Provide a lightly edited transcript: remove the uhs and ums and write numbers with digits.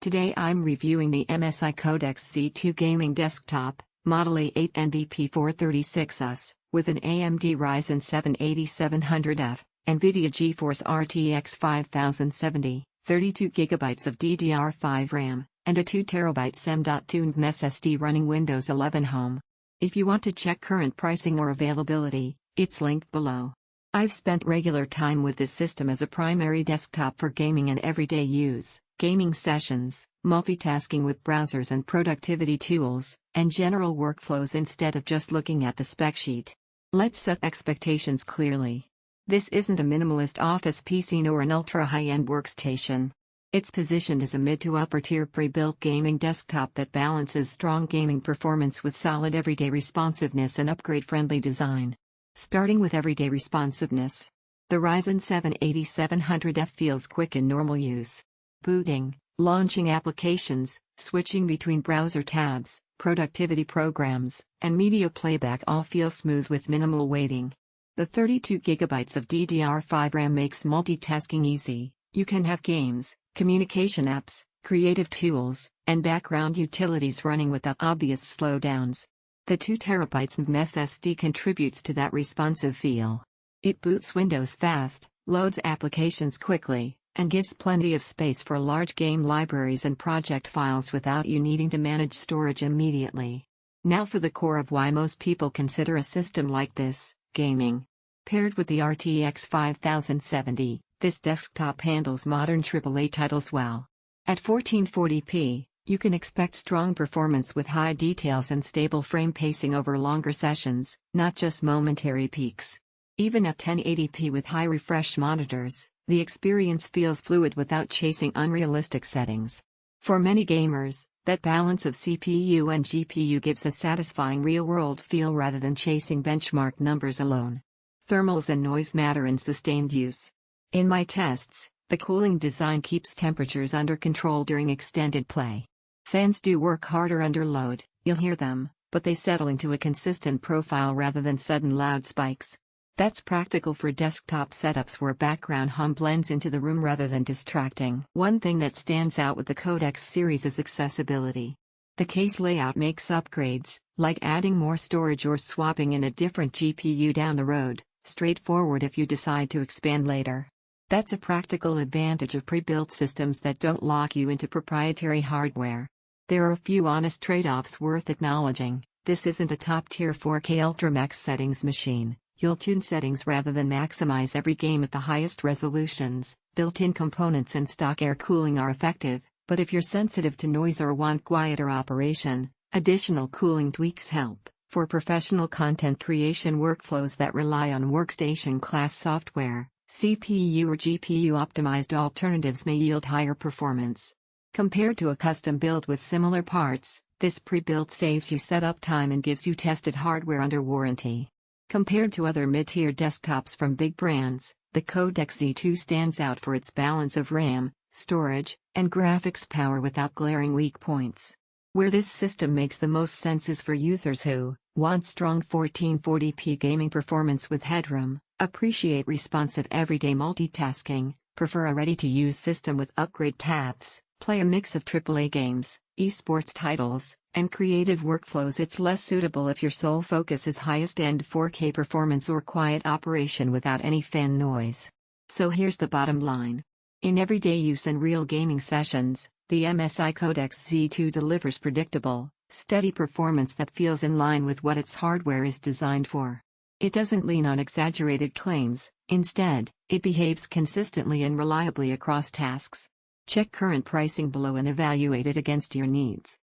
Today I'm reviewing the MSI Codex Z2 gaming desktop, Model A8 NVP436US, with an AMD Ryzen 7 8700F, NVIDIA GeForce RTX 5070, 32GB of DDR5 RAM, and a 2TB M.2 NVMe SSD running Windows 11 Home. If you want to check current pricing or availability, it's linked below. I've spent regular time with this system as a primary desktop for gaming and everyday use, gaming sessions, multitasking with browsers and productivity tools, and general workflows instead of just looking at the spec sheet. Let's set expectations clearly. This isn't a minimalist office PC nor an ultra-high-end workstation. It's positioned as a mid to upper-tier pre-built gaming desktop that balances strong gaming performance with solid everyday responsiveness and upgrade-friendly design. Starting with everyday responsiveness. The Ryzen 7 8700F feels quick in normal use. Booting, launching applications, switching between browser tabs, productivity programs, and media playback all feel smooth with minimal waiting. The 32GB of DDR5 RAM makes multitasking easy. You can have games, communication apps, creative tools, and background utilities running without obvious slowdowns. The 2TB NVMe SSD contributes to that responsive feel. It boots Windows fast, loads applications quickly, and gives plenty of space for large game libraries and project files without you needing to manage storage immediately. Now for the core of why most people consider a system like this, gaming. Paired with the RTX 5070, this desktop handles modern AAA titles well. At 1440p, you can expect strong performance with high details and stable frame pacing over longer sessions, not just momentary peaks. Even at 1080p with high refresh monitors, the experience feels fluid without chasing unrealistic settings. For many gamers, that balance of CPU and GPU gives a satisfying real-world feel rather than chasing benchmark numbers alone. Thermals and noise matter in sustained use. In my tests, the cooling design keeps temperatures under control during extended play. Fans do work harder under load, you'll hear them, but they settle into a consistent profile rather than sudden loud spikes. That's practical for desktop setups where background hum blends into the room rather than distracting. One thing that stands out with the Codex series is accessibility. The case layout makes upgrades, like adding more storage or swapping in a different GPU down the road, straightforward if you decide to expand later. That's a practical advantage of pre-built systems that don't lock you into proprietary hardware. There are a few honest trade-offs worth acknowledging. This isn't a top-tier 4K Ultramax settings machine. You'll tune settings rather than maximize every game at the highest resolutions. Built-in components and stock air cooling are effective, but if you're sensitive to noise or want quieter operation, additional cooling tweaks help. For professional content creation workflows that rely on workstation-class software, CPU or GPU-optimized alternatives may yield higher performance. Compared to a custom build with similar parts, this pre-built saves you setup time and gives you tested hardware under warranty. Compared to other mid-tier desktops from big brands, the Codex Z2 stands out for its balance of RAM, storage, and graphics power without glaring weak points. Where this system makes the most sense is for users who want strong 1440p gaming performance with headroom, appreciate responsive everyday multitasking, prefer a ready-to-use system with upgrade paths, play a mix of AAA games, esports titles, and creative workflows. It's less suitable if your sole focus is highest-end 4K performance or quiet operation without any fan noise. So here's the bottom line. In everyday use and real gaming sessions, the MSI Codex Z2 delivers predictable, steady performance that feels in line with what its hardware is designed for. It doesn't lean on exaggerated claims, instead, it behaves consistently and reliably across tasks. Check current pricing below and evaluate it against your needs.